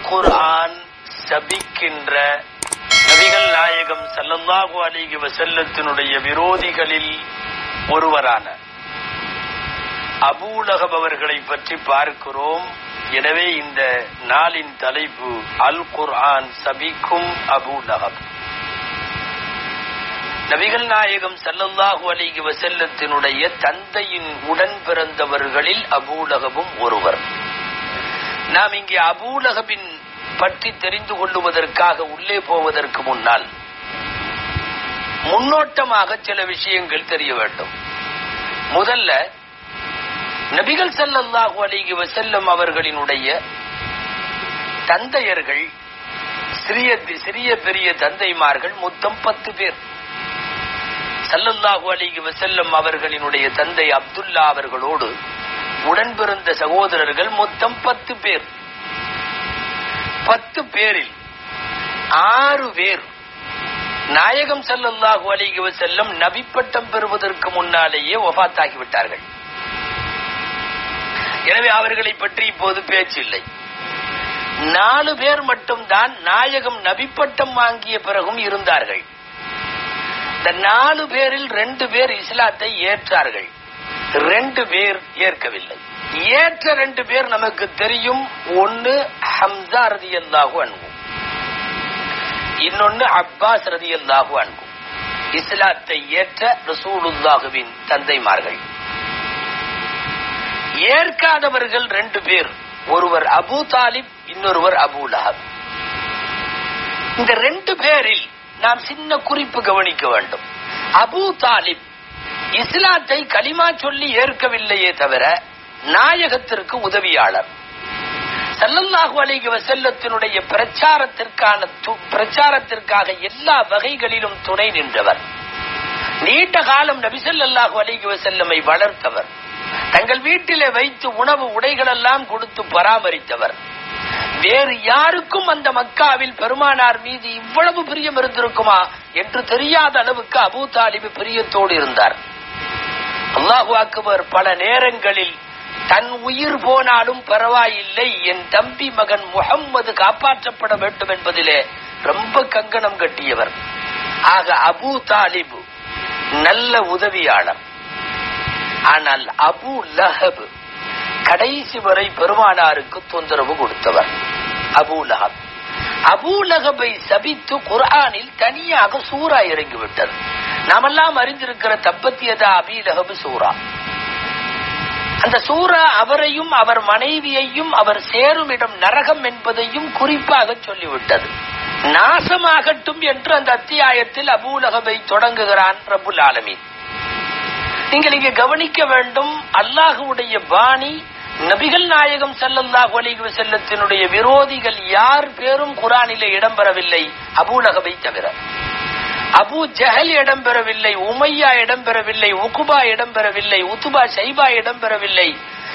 குர்ஆன் சபிக்கின்ற நபிகள் நாயகம் ஸல்லல்லாஹு அலைஹி வஸல்லத்தினுடைய விரோதிகளில் ஒருவரான அபூ லஹப் அவர்களை பற்றி பார்க்கிறோம். எனவே இந்த நாளின் தலைப்பு அல் குர்ஆன் சபிக்கும் அபூ லஹப். நபிகள் நாயகம் ஸல்லல்லாஹு அலைஹி வஸல்லத்தினுடைய தந்தையின் உடன் பிறந்தவர்களில் அபூ லஹபும் ஒருவர். நாம் இங்கே அபூ லஹபின் பற்றி தெரிந்து கொள்ளுவதற்காக உள்ளே போவதற்கு முன்னால் முன்னோட்டமாக சில விஷயங்கள் தெரிய வேண்டும். முதல்ல நபிகள் ஸல்லல்லாஹு அலைஹி வஸல்லம் அவர்களினுடைய தந்தையர்கள் சிறிய பெரிய தந்தைமார்கள் மொத்தம் 10 பேர். ஸல்லல்லாஹு அலைஹி வஸல்லம் அவர்களினுடைய தந்தை அப்துல்லா அவர்களோடு உடன் பிறந்த சகோதரர்கள் மொத்தம் 10 பேர். 10 பேரில் 6 பேர் நாயகம் ஸல்லல்லாஹு அலைஹி வஸல்லம் நபி பட்டம் பெறுவதற்கு முன்னாலேயே வஃபாத் ஆகிவிட்டார்கள். எனவே அவர்களை பற்றி இப்போது பேச்சில்லை. 4 பேர் மட்டும்தான் நாயகம் நபி பட்டம் வாங்கிய பிறகும் இருந்தார்கள். இந்த 4 பேரில் 2 பேர் இஸ்லாத்தை ஏற்றார்கள், 2 பேர் ஏற்கவில்லை. ஏற்ற 2 பேர் நமக்கு தெரியும். ஒன்னு ஹம்ஸா ரலியல்லாஹு அன்ஹு, இன்னொன்னு அப்பாஸ் ரலியல்லாஹு அன்ஹு. இஸ்லாத்தை ஏற்ற ரசூலுல்லாஹ்வின் தந்தைமார்கள். ஏற்காதவர்கள் 2 பேர், ஒருவர் அபூ தாலிப், இன்னொருவர் அபூ லஹப். இந்த 2 பேரில் நாம் சின்ன குறிப்பு கவனிக்க வேண்டும். அபூ தாலிப் இஸ்லாத்தை கலிமா சொல்லி ஏற்கவில்லையே தவிர நாயகத்திற்கு உதவியாளர். ஸல்லல்லாஹு அலைஹி வஸல்லத்தினுடைய பிரச்சாரத்திற்காக எல்லா வகைகளிலும் துணை நின்றவர். நீண்ட காலம் நபி ஸல்லல்லாஹு அலைஹி வஸல்லமை வளர்த்தவர். தங்கள் வீட்டிலே வைத்து உணவு உடைகள் எல்லாம் கொடுத்து பராமரித்தவர். வேறு யாருக்கும் அந்த மக்காவில் பெருமானார் மீது இவ்வளவு பிரியம் இருந்திருக்குமா என்று தெரியாத அளவுக்கு அபூ தாலிப் பிரியத்தோடு இருந்தார். அல்லாஹு அக்பர். பல நேரங்களில் தன் உயிர் போனாலும் பரவாயில்லை, என் தம்பி மகன் முஹம்மது காப்பாற்றப்பட வேண்டும் என்பதிலே ரொம்ப கங்கணம் கட்டியவர். ஆக அபூ தாலிப் நல்ல உதவியாளர். ஆனால் அபூ லஹப் கடைசி வரை பெருமானாருக்கு தொந்தரவு கொடுத்தவர். அபூ லஹப். அபூ லஹபை சபித்து குர்ஆனில் தனியாக சூரா இறங்கிவிட்டது. நாமெல்லாம் அறிந்திருக்கிற தப்பத்தியதா அபீ லஹப் சூரா. அந்த சூரா அவரையும் அவர் மனைவியையும் அவர் சேரும் இடம் நரகம் என்பதையும் குறிப்பாக சொல்லிவிட்டது. நாசமாகட்டும் என்று அந்த அத்தியாயத்தில் அபூ லஹபை தொடங்குகிறான் ரப்புல் ஆலமீன். நீங்கள் இங்கே கவனிக்க வேண்டும், அல்லாஹ்வுடைய பாணி. நபிகள் நாயகம் ஸல்லல்லாஹு அலைஹி வஸல்லத்தினுடைய விரோதிகள் யார் பேரும் குர்ஆனிலே இடம்பெறவில்லை, அபூ லஹபை தவிர. அபூ ஜஹல் இடம்பெறவில்லை, உமையா இடம்பெறவில்லை, உக்பா இடம்பெறவில்லை, உத்பா ஷைபா இடம்பெறவில்லை.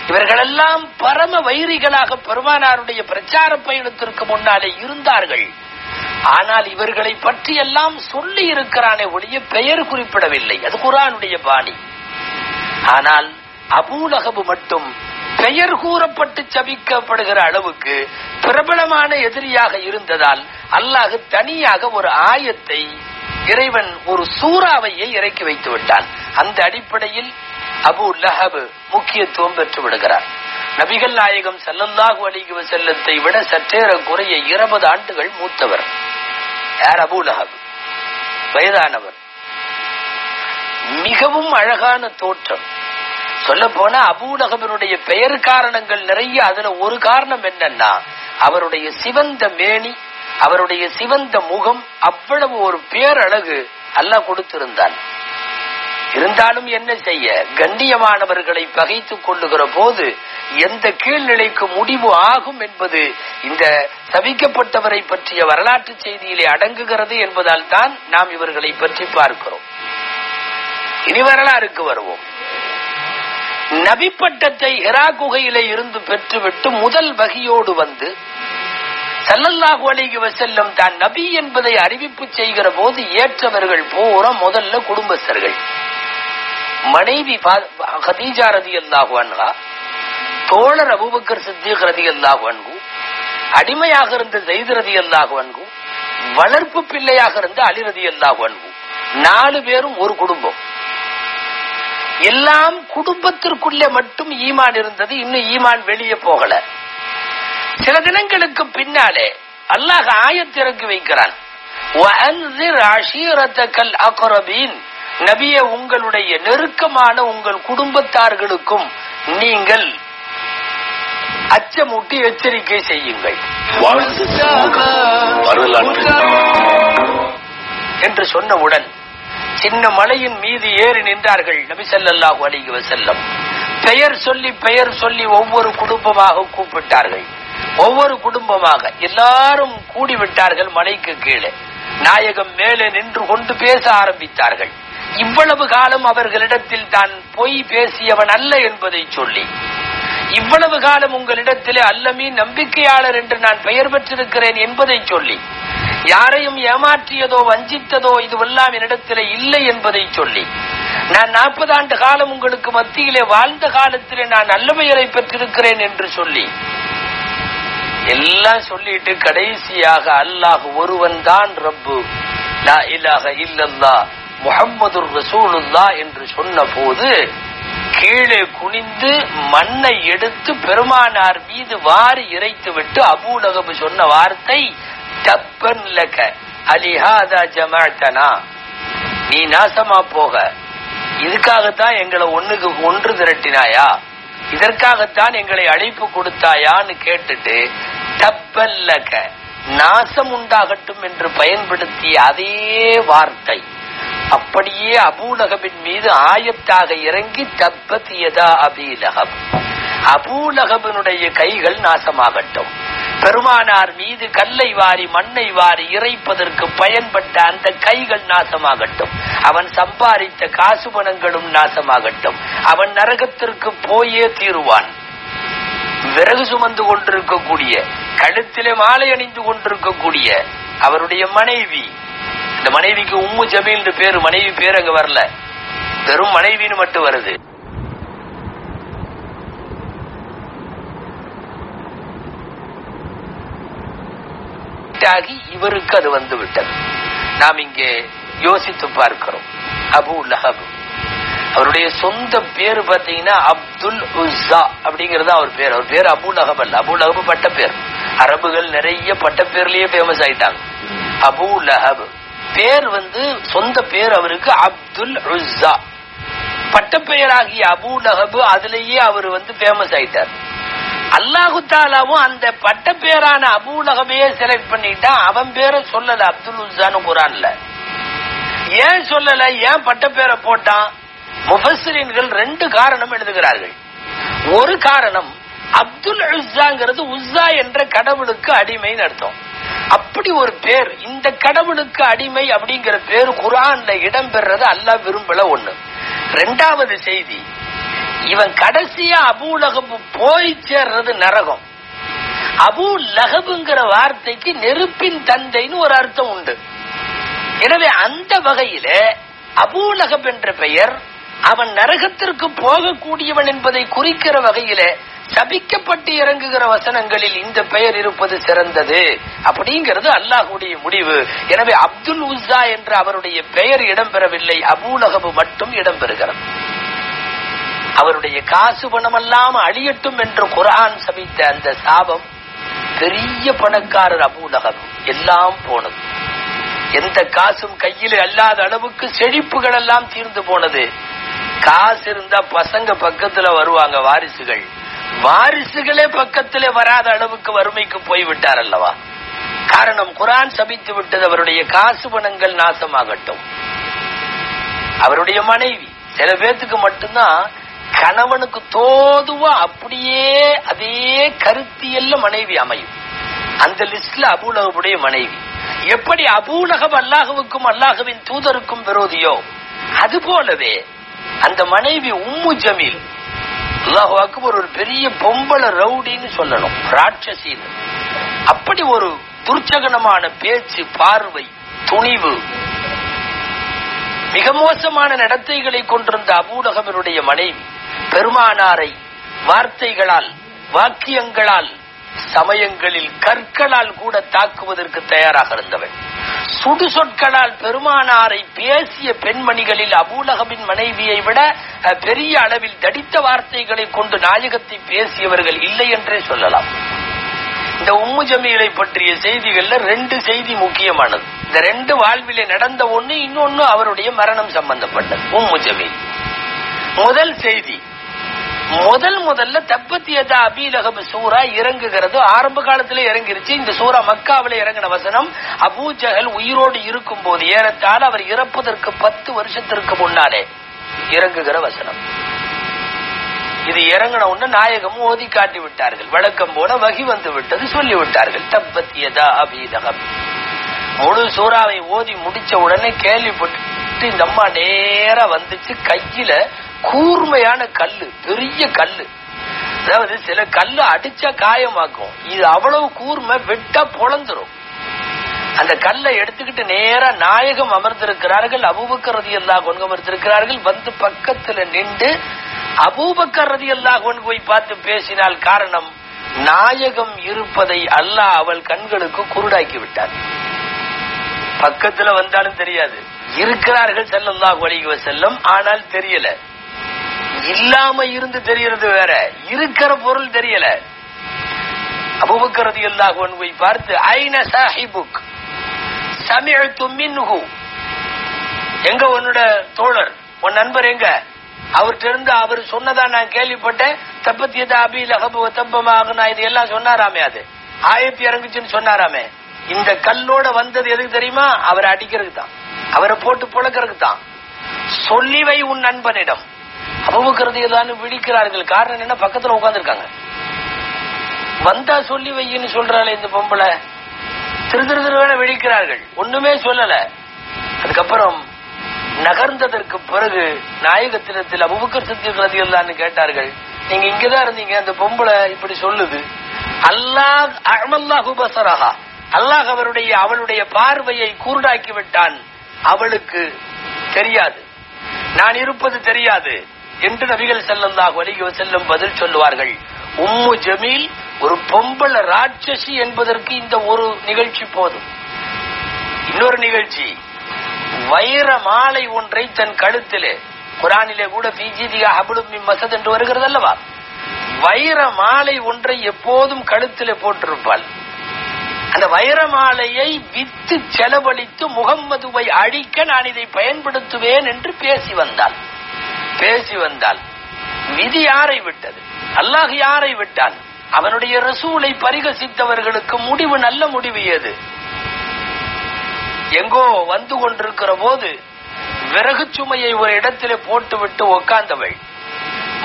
இவர்களெல்லாம் பரம வைரிகளாக பெருமானாருடைய பிரச்சார பயணத்திற்கு முன்னாலே இருந்தார்கள். ஆனால் இவர்களை பற்றி எல்லாம் சொல்லி இருக்கிறானே ஒழிய பெயர் குறிப்பிடவில்லை. அது குர்ஆனுடைய பாணி. ஆனால் அபூ லஹப் மட்டும் பெயர் கூறப்பட்டு சபிக்கப்படுகிற அளவுக்கு பிரபலமான எதிரியாக இருந்ததால் அல்லாஹ் தனியாக ஒரு ஆயத்தை, இறைவன் ஒரு சூறாவையை இறக்கி வைத்து விட்டான். அந்த அடிப்படையில் அபூ லஹப் முக்கியத்துவம் பெற்று விடுகிறார். நபிகள் நாயகம் ஸல்லல்லாஹு அலைஹி வஸல்லத்தை விட சற்றேறக்குறைய 20 ஆண்டுகள் மூத்தவர். யார்? Abu Lahab. வயதானவர், மிகவும் அழகான தோற்றம். சொல்ல போனா அபூ லஹபினுடைய பெயர் காரணங்கள் நிறைய. அதுல ஒரு காரணம் என்னன்னா, அவருடைய சிவந்த மேனி, அவருடைய சிவந்த முகம், அவ்வளவு ஒரு பேரழகு அல்லாஹ் கொடுத்திருந்தான். இருந்தாலும் என்ன செய்ய, கண்ணியமானவர்களை பகைத்துக் கொள்ளுகிற போது எந்த கீழ்நிலைக்கு முடிவு ஆகும் என்பது இந்த சபிக்கப்பட்டவரை பற்றிய வரலாற்று செய்தியிலே அடங்குகிறது என்பதால் தான் நாம் இவர்களை பற்றி பார்க்கிறோம். இனி வரலாறுக்கு வருவோம். நபி பட்டத்தை ஹிரா குகையிலே இருந்து பெற்றுவிட்டு முதல் வகியோடு வந்து ஸல்லல்லாஹு அலைஹி வஸல்லம் தான் நபி என்பதை அறிவிப்பு செய்கிற போது ஏற்றவர்கள் பூரா முதல்ல குடும்பஸ்தர்கள். மனைவி கதீஜா ரலியல்லாஹு அன்ஹா, தோழர் அபூபக்கர் சித்திக் ரலியல்லாஹு அன்ஹு, அடிமையாக இருந்த ஸைத் ரலியல்லாஹு அன்ஹு, வளர்ப்பு பிள்ளையாக இருந்த அலி ரலியல்லாஹு அன்ஹு, 4 பேரும் ஒரு குடும்பம். எல்லாம் குடும்பத்திற்குள்ளே மட்டும் ஈமான் இருந்தது, இன்னும் ஈமான் வெளியே போகல. சில தினங்களுக்கு பின்னாலே அல்லாஹ் ஆயத்திறக்கி வைக்கிறான், வஅன்ஸிர் அஷீரத்தகல் அக்ரபீன், நபியே உங்களுடைய நெருக்கமான உங்கள் குடும்பத்தார்களுக்கும் நீங்கள் அச்சமூட்டி எச்சரிக்கை செய்யுங்கள் என்று சொன்னவுடன் சின்ன மலையின் மீது ஏறி நின்றார்கள் நபி ஸல்லல்லாஹு அலைஹி வஸல்லம். பெயர் சொல்லி ஒவ்வொரு குடும்பமாக கூப்பிட்டார்கள். ஒவ்வொரு குடும்பமாக எல்லாரும் கூடிவிட்டார்கள். மலைக்கு கீழே நாயகம் மேலே நின்று கொண்டு பேச ஆரம்பித்தார்கள். இவ்வளவு காலம் அவர்களிடத்தில் தான் பொய் பேசியவன் அல்ல என்பதை சொல்லி, இவ்வளவு காலம் உங்களிடத்திலே அல்லமீ நம்பிக்கையாளர் என்று நான் பெயர் பெற்றிருக்கிறேன் என்பதை சொல்லி, யாரையும் ஏமாற்றியதோ வஞ்சித்ததோ இதுவெல்லாம் என்னிடத்திலே இல்லை என்பதை சொல்லி, நான் 40 ஆண்டு காலம் உங்களுக்கு மத்தியிலே வாழ்ந்த காலத்திலே நான் நல்ல பெயரை பெற்றிருக்கிறேன் என்று சொல்லி எல்லாம் சொல்லிட்டு கடைசியாக அல்லாஹ் ஒருவன் தான் ரப்பு, லா இலாஹ இல்லல்லாஹ் முஹம்மதுர் ரசூலுல்லாஹ் என்று சொன்ன போது கீழே குனிந்து மண்ணை எடுத்து பெருமானார் மீது வாரி இறைத்து விட்டு அபூ லஹப் சொன்ன வார்த்தை, தப்பன் லக அலிஹாதா ஜமஅதனா, நீ நாசமா போக, இதுக்காகத்தான் எங்களை ஒன்று திரட்டினாயா, இதற்காகத்தான் எங்களை அழைப்பு கொடுத்தாயான்னு கேட்டுட்டு தப்பன் லக, நாசம் உண்டாகட்டும் என்று பயன்படுத்திய அதே வார்த்தை அப்படியே அபூ லஹபின் மீது ஆயத்தாக இறங்கி தப்பத் யதா அபீ லஹப், அபூ லஹபினுடைய கைகள் நாசமாகட்டும். பெருமானார் மீது கல்லை வாரி மண்ணை வாரி இறைப்பதற்கு பயன்பட்ட அந்த கைகள் நாசமாகட்டும். அவன் சம்பாதித்த காசு பணங்களும் நாசமாகட்டும். அவன் நரகத்திற்கு போயே தீருவான். விறகு சுமந்து கொண்டிருக்கக்கூடிய, கழுத்திலே மாலை அணிந்து கொண்டிருக்கக்கூடிய அவருடைய மனைவி, இந்த மனைவிக்கு உம்மு ஜமீல் பேரு, மனைவி பேர் அங்க வரல, வெறும் மனைவின்னு மட்டும் வருது. இவருக்கு அது வந்து விட்டது. நாம் இங்கே யோசித்து பார்க்கிறோம். அபூ லஹப் அவருடைய சொந்த பேரு பாத்தீங்கன்னா அப்துல் உஸ்ஸா அப்படிங்கறது அவர் பேர். அவர் பேர் அபூ லஹப் அல்ல. அபூ லஹப் பட்ட பேர். அரபுகள் நிறைய பட்ட பேர்லயே ஃபேமஸ் ஆயிட்டாங்க. அபூ லஹப் பேர் சொந்த பேர் அவருக்கு அப்துல் உஸ்ஸா. பட்ட பெயராகிய அபூ லஹப் அதுலயே அவர் ஃபேமஸ் ஆயிட்டார். அல்லாஹு தாலாவும் அந்த பட்ட பேரான அபூ லஹபையே செலக்ட் பண்ணிட்டா. அவன் பேரை சொல்லல அப்துல் உஸ்ஸான்னு குர்ஆன்ல. ஏன் சொல்லல, ஏன் பட்ட பேரை போட்டான்? முஃபஸ்ஸிரீன்கள் 2 காரணம் எழுதுகிறார்கள். ஒரு காரணம், அப்துல் உஸ்ஸாங்கிறது உஸ்ஸா என்ற கடவுளுக்கு அடிமைன்னு அர்த்தம். அப்படி ஒரு பேர், இந்த கடவுளுக்கு அடிமை அப்படிங்கிற பேர் குர்ஆன்ல இடம்பெறது அல்லாஹ் விரும்பல. ஒண்ணு. 2வது செய்தி, இவன் கடைசியா அபூ லஹப் போய் சேர்றது நரகம். அபூ லஹப்ங்கிற வார்த்தைக்கு நெருப்பின் தந்தைன்னு ஒரு அர்த்தம் உண்டு. எனவே அந்த வகையில அபூ லஹப் என்ற பெயர் அவன் நரகத்திற்கு போகக்கூடியவன் என்பதை குறிக்கிற வகையில சபிக்கப்பட்டு இறங்குகிற வசனங்களில் இந்த பெயர் இருப்பது சிறந்தது அப்படிங்கிறது அல்லாஹ்வுடைய முடிவு. எனவே அப்துல் உஸ்ஸா என்ற அவருடைய பெயர் இடம்பெறவில்லை, அபூ லஹப் மட்டும் இடம்பெறுகிறது. அவருடைய காசு பணமெல்லாம் அழியட்டும் என்று குர்ஆன் சபித்த அந்த சாபம், பெரிய பணக்காரர் அபூ லஹப் எல்லாம் போனது. எந்த காசும் கையில் அல்லாத அளவுக்கு செழிப்புகள் எல்லாம் தீர்ந்து போனது. காசு இருந்தா பசங்க பக்கத்துல வருவாங்க, வாரிசுகளே பக்கத்திலே வராத அளவுக்கு வறுமைக்கு போய்விட்டார் அல்லவா. காரணம், குர்ஆன் சபித்து விட்டது. அவருடைய காசு பணங்கள் நாசமாகட்டும். அவருடைய மனைவி, சில பேத்துக்கு மட்டும்தான் கணவனுக்கு தோதுவா அப்படியே அதே கருத்தியல்ல மனைவி அமையும். அந்த லிஸ்ட்ல அபூ லஹபுடைய மனைவி. எப்படி அபூ லஹப் அல்லாஹ்வுக்கும் அல்லாஹ்வின் தூதருக்கும் விரோதியோ, அது போலவே அந்த மனைவி உம்மு ஜமீல், அல்லாஹு அக்பர், ஒரு பெரிய பொம்பளை ரவுடின்னு சொல்லணும், ராட்சசின்னு. அப்படி ஒரு துர்ச்சகனமான பேச்சு, பார்வை, துணிவு, மிக மோசமான நடத்தைகளை கொண்டிருந்த அபூ லஹபினுடைய மனைவி பெருமானாரை வார்த்தைகளால், வாக்கியங்களால் சமயங்களில் கற்களால் கூட தாக்குவதற்கு தயாராக இருந்தவன். சுடு சொற்களால் பெருமானாரை பேசிய பெண்மணிகளில் அபூலகபின் மனைவியை விட பெரிய அளவில் தடித்த வார்த்தைகளை கொண்டு நாயகத்தை பேசியவர்கள் இல்லை என்றே சொல்லலாம். இந்த உம்மு ஜமீலை பற்றிய செய்திகள்ல 2 செய்தி முக்கியமானது. இந்த 2 வாழ்விலே நடந்த ஒண்ணு, இன்னொன்னு அவருடைய மரணம் சம்பந்தப்பட்டது. உம்மு ஜமீல் முதல் செய்தி, முதல்ல தப்பத் யதா அபீ லஹப் சூரா இறங்குகிறது. ஆரம்ப காலத்திலே இறங்கிருச்சு. இந்த சூரா மக்காவிலே இறங்கின வசனம் அபூ ஜஹல் உயிரோடு இருக்கும் போது, ஏறத்தாழ அவர் இறப்பதற்கு 10 வருஷத்திற்கு முன்னாலே இறங்குகிற வசனம். இது இறங்கின உடனே நாயகம் ஓதி காட்டி விட்டார்கள். வழக்கம் போல வகி வந்து விட்டது, சொல்லிவிட்டார்கள் தப்பத் யதா அபீ லஹப். முழு சூறாவை ஓதி முடிச்ச உடனே கேள்விப்பட்டு இந்த அம்மா நேரா வந்துச்சு. கையில கூர்மையான கல்லு, பெரிய கல்லு. அதாவது சில கல்லு அடிச்சா காயமாக்கும், இது அவ்வளவு கூர்மை, வெட்டா பொளந்துரும். அந்த கல்லை எடுத்துக்கிட்டு நேரா நாயகம் அமர்ந்திருக்கிறார்கள். அபூபக்கர் ரலியல்லாஹு அன்ஹு அமர்ந்திருக்கிறார்கள். வந்து பக்கத்துல நின்று அபூபக்கர் ரலியல்லாஹு அன்ஹு போய் பார்த்து பேசினால், காரணம் நாயகம் இருப்பதை அல்லாஹ் அவள் கண்களுக்கு குருடாக்கி விட்டார். பக்கத்துல வந்தாலும் தெரியாது. இருக்கிறார்கள் ஸல்லல்லாஹு அலைஹி வஸல்லம், ஆனால் தெரியல. இல்லாம இருந்து தெரியறது வேற, இருக்கிற பொருள் தெரியல. அபூபக்கர் ரலியல்லாஹு அன்ஹு பார்த்து ஐன சாஹிபுக் சமிஅது மின்ஹு, எங்க உன்னோட தோழர், உன் நண்பர் எங்க? அவர்கிட்ட இருந்து அவர் சொன்னதா நான் கேள்விப்பட்டேன். தப்பத் யதா அபீ லஹப் வ தப்ப மா அக்னா, இது எல்லாம் சொன்னாராமே, அது ஆயத்து இறங்குச்சுன்னு சொன்னாராமே. இந்த கல்லோட வந்தது எதுக்கு தெரியுமா? அவரை அடிக்கிறதுக்கு தான், அவரை போட்டு புழக்கிறதுக்கு தான். சொல்லி வை உன் நண்பனிடம். அபூபக்கர் எல்லாம் விழிக்கிறார்கள். காரணம் என்ன? பக்கத்துல உட்கார்ந்துருக்காங்க. வந்தா சொல்லி வையின்னு சொல்றாளே இந்த பொம்பளை, திருவேன விழிக்கிறார்கள். ஒண்ணுமே சொல்லல. அதுக்கப்புறம் நகர்ந்ததற்கு பிறகு நாயகத்தினத்தில் அபூபக்கர் சித்திக் ரலியல்லாஹு கேட்டார்கள், நீங்க இங்கதான் இருந்தீங்க, அந்த பொம்பளை இப்படி சொல்லுது. அல்லாஹ் அஅமல்லாஹு பஸரஹா, அல்லாஹ் அவளுடைய பார்வையை குருடாக்கி விட்டான், அவளுக்கு தெரியாது, நான் இருப்பது தெரியாது என்று நபிகள் ஸல்லல்லாஹு அலைஹி வஸல்லம் பதில் சொல்லுவார்கள். உம்மு ஜமீல் ஒரு பொம்பளை ராட்சசி என்பதற்கு இந்த ஒரு நிகழ்ச்சி போதும். இன்னொரு நிகழ்ச்சி, வைர மாலை ஒன்றை தன் கழுத்திலே, குர்ஆனிலே கூட ஃபீஜிதியா ஹப்லும் மின் மஸத் என்று வருகிறது அல்லவா, வைர மாலை ஒன்றை எப்போதும் கழுத்திலே போட்டிருப்பாள். அந்த வைர மாலையை வித்து செலவழித்து முகம்மதுவை அழிக்க நான் இதை பயன்படுத்துவேன் என்று பேசி வந்தாள். விதி யாரை விட்டது? அல்லாஹ் யாரை விட்டான்? அவனுடைய ரசூலை பரிகசித்தவர்களுக்கு முடிவு நல்ல முடிவு ஏது? எங்கோ வந்து கொண்டிருக்கிற போது விறகு சுமையை ஒரு இடத்திலே போட்டுவிட்டு உட்கார்ந்தவள்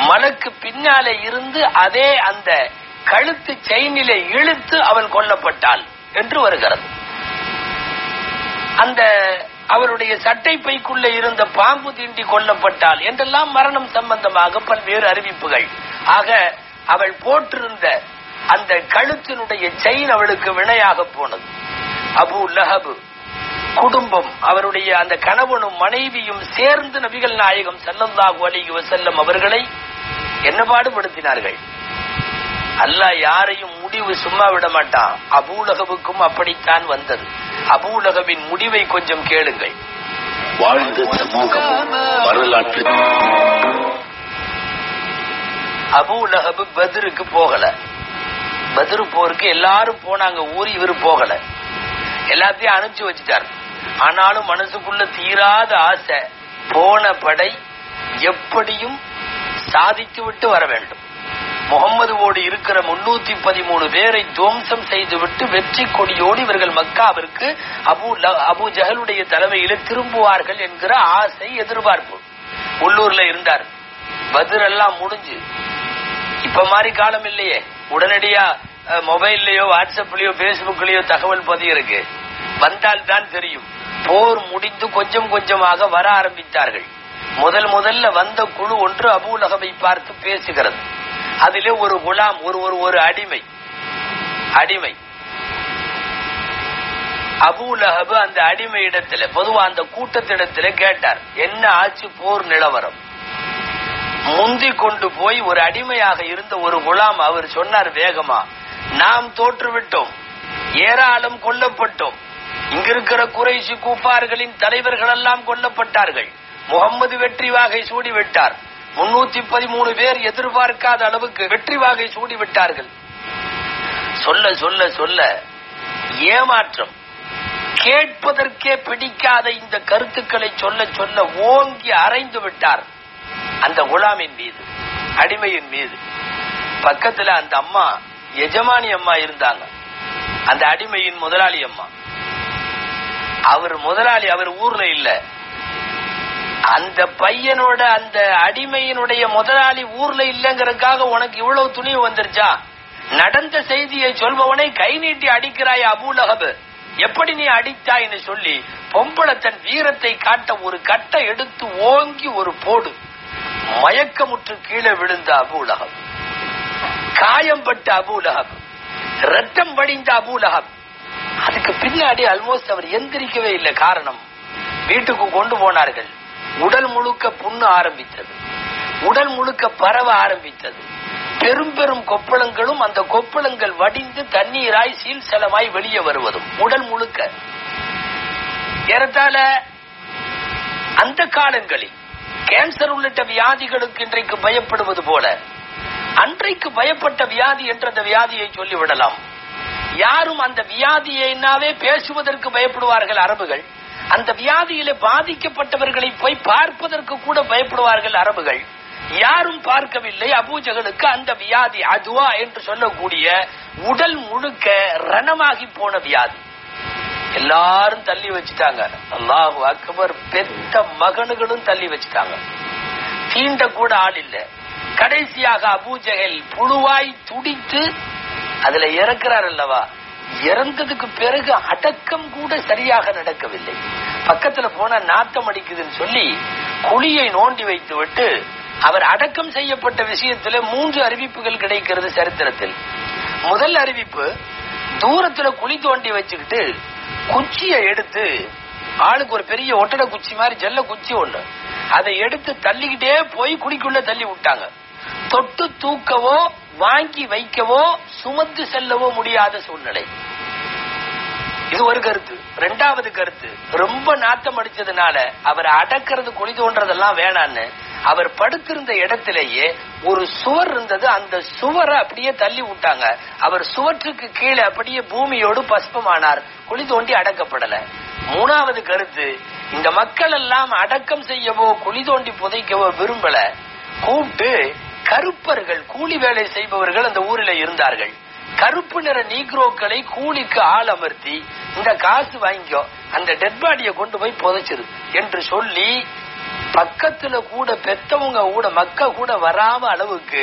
மலக்கு பின்னாலே இருந்து அதே அந்த கழுத்து செயினிலே இழுத்து அவள் கொல்லப்பட்டாள் என்று வருகிறது. அந்த அவருடைய சட்டை பைக்குள்ளே இருந்த பாம்பு தீண்டி கொல்லப்பட்டாள் என்றெல்லாம் மரணம் சம்பந்தமாக பல்வேறு அறிவிப்புகள். ஆக அவள் போட்டிருந்த அந்த கழுத்தினுடைய செயின் அவளுக்கு வினையாக போனது. அபூ லஹப் குடும்பம், அவருடைய அந்த கணவனும் மனைவியும் சேர்ந்து நபிகள் நாயகம் ஸல்லல்லாஹு அலைஹி வஸல்லம் அவர்களை என்ன பாடுபடுத்தினார்கள். அல்லாஹ் யாரையும் முடிவு சும்மா விட மாட்டான். அபூ லஹபுக்கும் அப்படித்தான் வந்தது. அபூ லஹபின் முடிவை கொஞ்சம் கேளுங்கள். வாழ்ந்த சமூகம் வரலாற்று. அபூ லஹப் பத்ருக்கு போகல. பத்ரு போருக்கு எல்லாரும் போனாங்க, ஊர் இவர் போகல. எல்லாத்தையும் அனுப்பிச்சு வச்சுட்டார். ஆனாலும் மனசுக்குள்ள தீராத ஆசை, போன படை எப்படியும் சாதித்து விட்டு வர வேண்டும். முகம்மதுவோடு இருக்கிற 313 பேரை துவம்சம் செய்துவிட்டு வெற்றி கொடியோடு இவர்கள் மக்காவிற்கு அபூ ஜஹலுடைய தலைமையில திரும்புவார்கள் என்கிற ஆசை, எதிர்பார்ப்பு உள்ளூர்ல இருந்தார். பத்ர் எல்லாம் முடிஞ்சு, இப்ப மாதிரி காலம் இல்லையே, உடனடியா மொபைல்லயோ வாட்ஸ்அப்லயோ பேஸ்புக்லயோ தகவல் பதியிருக்கு. வந்தால் தான் தெரியும். போர் முடிந்து கொஞ்சம் கொஞ்சமாக வர ஆரம்பித்தார்கள். முதல்ல வந்த குழு ஒன்று அபூ லஹபை பார்த்து பேசுகிறது. அதிலே ஒரு குலாம், ஒரு அடிமை. அபூ லஹப் அந்த அடிமை இடத்துல, பொதுவா அந்த கூட்டத்திடத்துல கேட்டார், என்ன ஆச்சு போர் நிலவரம்? முந்தி கொண்டு போய் ஒரு அடிமையாக இருந்த ஒரு குலாம் அவர் சொன்னார் வேகமா, நாம் தோற்றுவிட்டோம், ஏராளம் கொல்லப்பட்டோம். இங்கிருக்கிற குறைஷி கூப்பார்களின் தலைவர்கள் எல்லாம் கொல்லப்பட்டார்கள். முகம்மது வெற்றி வாகை சூடிவிட்டார். 313 பேர் எதிர்பார்க்காத அளவுக்கு வெற்றி வாகை சூடிவிட்டார்கள். சொல்ல சொல்ல சொல்ல ஏமாற்றம், கேட்பதற்கே பிடிக்காத இந்த கருத்துக்களை சொல்ல சொல்ல ஓங்கி அரைந்து விட்டார் அந்த குலாமின் மீது, அடிமையின் மீது. பக்கத்துல அந்த அம்மா எஜமானி அம்மா இருந்தாங்க, அந்த அடிமையின் முதலாளி அம்மா. அவர் முதலாளி, அவர் ஊர்ல இல்ல. அந்த பையனோட அந்த அடிமையினுடைய முதலாளி ஊர்ல இல்லங்கிறதுக்காக உனக்கு இவ்வளவு துணிவு வந்துருச்சா? நடந்த செய்தியை சொல்பவனை கை நீட்டி அடிக்கிறாய் அபூ லஹப், எப்படி நீ அடித்தாய்னு சொல்லி பொம்பளை தன் வீரத்தை காட்ட ஒரு கட்டை எடுத்து ஓங்கி ஒரு போடு. மயக்கமுற்று கீழே விழுந்த அபூ லஹப், காயம்பட்ட அபூ லஹப், ரத்தம் வடிந்த அபூ லஹப். அதுக்கு பின்னாடி ஆல்மோஸ்ட் அவர் எந்திரிக்கவே இல்லை. காரணம், வீட்டுக்கு கொண்டு போனார்கள். உடல் முழுக்க புண்ணு ஆரம்பித்தது, உடல் முழுக்க பரவ ஆரம்பித்தது. பெரும் பெரும் கொப்பளங்களும் அந்த கொப்பளங்கள் வடிந்து தண்ணீராய் சீல்சலமாய் வெளியே வருவதும் உடல் முழுக்க. ஏறத்தாழ அந்த காலங்களில் கேன்சர் உள்ளிட்ட வியாதிகளுக்கு இன்றைக்கு பயப்படுவது போல அன்றைக்கு பயப்பட்ட வியாதி என்ற அந்த வியாதியை சொல்லிவிடலாம். யாரும் அந்த வியாதியினாவே பேசுவதற்கு பயப்படுவார்கள் அரபுகள். அந்த வியாதியிலே பாதிக்கப்பட்டவர்களை போய் பார்ப்பதற்கு கூட பயப்படுவார்கள் அரபுகள். யாரும் பார்க்கவில்லை. அபூஜகளுக்கு அந்த வியாதி அதுவா என்று சொல்லக்கூடிய உடல் முழுக்க ரணமாகி போன வியாதி. எல்லாரும் தள்ளி வச்சுட்டாங்க. அல்லாஹு அக்பர். பெத்த மகனுகளும் தள்ளி வச்சுட்டாங்க. தீண்ட கூட ஆள் இல்ல. கடைசியாக அபூஜஹல் புழுவாய் துடித்து அதுல இறக்கிறார் அல்லவா, இறந்ததுக்கு பிறகு அடக்கம் கூட சரியாக நடக்கவில்லை. பக்கத்துல போன நாத்தம் அடிக்குதுன்னு சொல்லி குழியை நோண்டி வைத்து விட்டு அவர் அடக்கம் செய்யப்பட்ட விஷயத்துல 3 அறிவிப்புகள் கிடைக்கிறது சரித்திரத்தில். முதல் அறிவிப்பு, தூரத்துல குழி தோண்டி வச்சுக்கிட்டு குச்சியை எடுத்து, ஆளுக்கு ஒரு பெரிய ஒட்டட குச்சி மாதிரி ஜல்ல குச்சி ஒண்ணு, அதை எடுத்து தள்ளிக்கிட்டே போய் குழிக்குள்ள தள்ளி விட்டாங்க. தொட்டு தூக்கவோ வாங்கி வைக்கவோ சுமந்து செல்லவோ முடியாத சூழ்நிலை. இது ஒரு கருத்து. 2வது கருத்து, ரொம்ப நாத்தம் அடிச்சதுனால அவர் அடக்கிறது குழி தோன்றதெல்லாம் வேணான்னு அவர் படுத்திருந்த இடத்திலேயே ஒரு சுவர் இருந்தது, அந்த சுவரை அப்படியே தள்ளி விட்டாங்க. அவர் சுவற்றுக்கு கீழே அப்படியே பூமியோடு பஸ்பமானார், குழி தோண்டி அடக்கப்படல. 3வது கருத்து, இந்த மக்கள் எல்லாம் அடக்கம் செய்யவோ குழி தோண்டி புதைக்கவோ விரும்பல. கூப்பிட்டு கருப்பர்கள், கூலி வேலை செய்பவர்கள் அந்த ஊரில் இருந்தார்கள். கருப்பு நிற நீக்ரோக்களை கூலிக்கு ஆள் அமர்த்தி, இந்த காசு வாங்கிக்கோ, அந்த டெட் பாடியை கொண்டு போய் புதைச்சிரு என்று சொல்லி பக்கத்துல கூட பெத்தவங்க கூட மக்க கூட வராம அளவுக்கு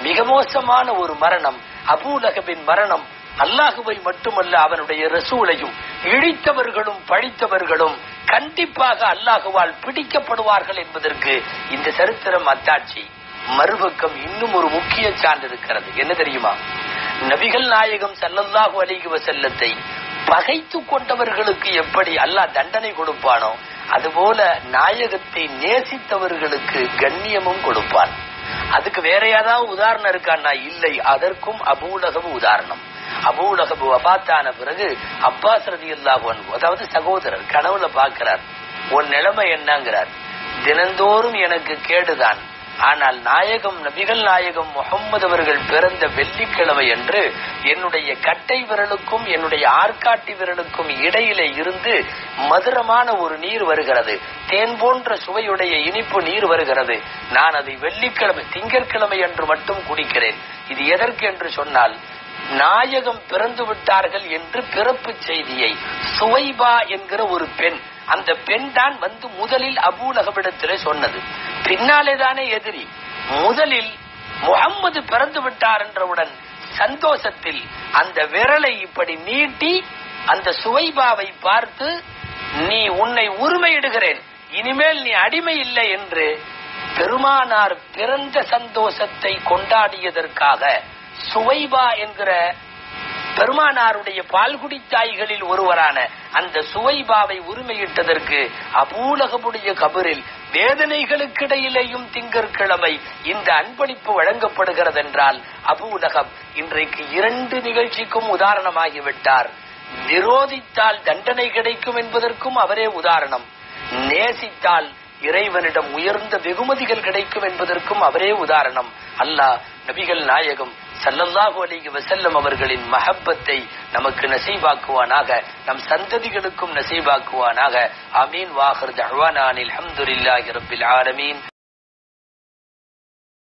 மிக மோசமான ஒரு மரணம். அபூ லஹபின் மரணம் அல்லாஹுவை மட்டுமல்ல அவனுடைய ரசூலையும் இழித்தவர்களும் பழித்தவர்களும் கண்டிப்பாக அல்லாஹுவால் பிடிக்கப்படுவார்கள் என்பதற்கு இந்த சரித்திரம் அத்தாட்சி. மறுபக்கம் இன்னும் ஒரு முக்கிய சான்று இருக்கிறது. என்ன தெரியுமா? நபிகள் நாயகம் ஸல்லல்லாஹு அலைஹி வஸல்லத்தை பகைத்து கொண்டவர்களுக்கு எப்படி அல்லாஹ் தண்டனை கொடுப்பானோ அதுபோல நாயகத்தை நேசித்தவர்களுக்கு கண்ணியமும் கொடுப்பான். அதுக்கு வேற ஏதாவது உதாரணம் இருக்கான்னா இல்லை. அதற்கும் அபூ லஹப் உதாரணம். அபூ லஹப் வஃபாத்தான பிறகு அப்பாஸ் ரலியல்லாஹு அன்ஹு, அதாவது சகோதரர், கனவுல பார்க்கிறார். உன் நிலைமை என்னங்கிறார். தினந்தோறும் எனக்கு கேடுதான், ஆனால் நாயகம் நபிகள் நாயகம் முஹம்மது அவர்கள் பிறந்த வெள்ளிக்கிழமை என்று என்னுடைய கட்டை விரலுக்கும் என்னுடைய ஆற்காட்டி விரலுக்கும் இடையிலே இருந்து மதுரமான ஒரு நீர் வருகிறது, தேன் போன்ற சுவையுடைய இனிப்பு நீர் வருகிறது. நான் அதை வெள்ளிக்கிழமை திங்கட்கிழமை என்று மட்டும் குடிக்கிறேன். இது எதற்கு என்று சொன்னால், நாயகம் பிறந்து விட்டார்கள் என்று பிறப்பு செய்தியை சுவைபா என்கிற ஒரு பெண், அந்த பெண் தான் வந்து முதலில் அபூ லஹபிடத்திலே சொன்னது. பின்னாலே தானே எதிரி. முதலில் முஹம்மது பிறந்து விட்டார் என்றவுடன் சந்தோஷத்தில் அந்த விரலை இப்படி நீட்டி அந்த சுவைபாவை பார்த்து, நீ உன்னை உரிமையிடுகிறேன், இனிமேல் நீ அடிமை இல்லை என்று பெருமானார் பிறந்த சந்தோஷத்தை கொண்டாடியதற்காக சுவைபா என்கிற பெருமானாருடைய பால்குடி தாய்களில் ஒருவரான அந்த சுவைபாவை உரிமையிட்டதற்கு அபூலகமுடைய கபரில் வேதனைகளுக்கிடையிலேயும் திங்கட்கிழமை இந்த அன்பளிப்பு வழங்கப்படுகிறது என்றால் அபூலகம் இன்றைக்கு 2 நிகழ்ச்சிக்கும் உதாரணமாகிவிட்டார். விரோதித்தால் தண்டனை கிடைக்கும் என்பதற்கும் அவரே உதாரணம், நேசித்தால் இறைவனிடம் உயர்ந்த வெகுமதிகள் கிடைக்கும் என்பதற்கும் அவரே உதாரணம். அல்லாஹ் நபிகள் நாயகம் ஸல்லல்லாஹு அலைஹி வஸல்லம் அவர்களின் மஹப்பத்தை நமக்கு நசீபாக்குவானாக, நம் சந்ததிகளுக்கும் நசீபாக்குவானாக. ஆமீன். வாஹிர் தஅவானா அல்ஹம்துலில்லாஹி ரப்பில் ஆலமீன்.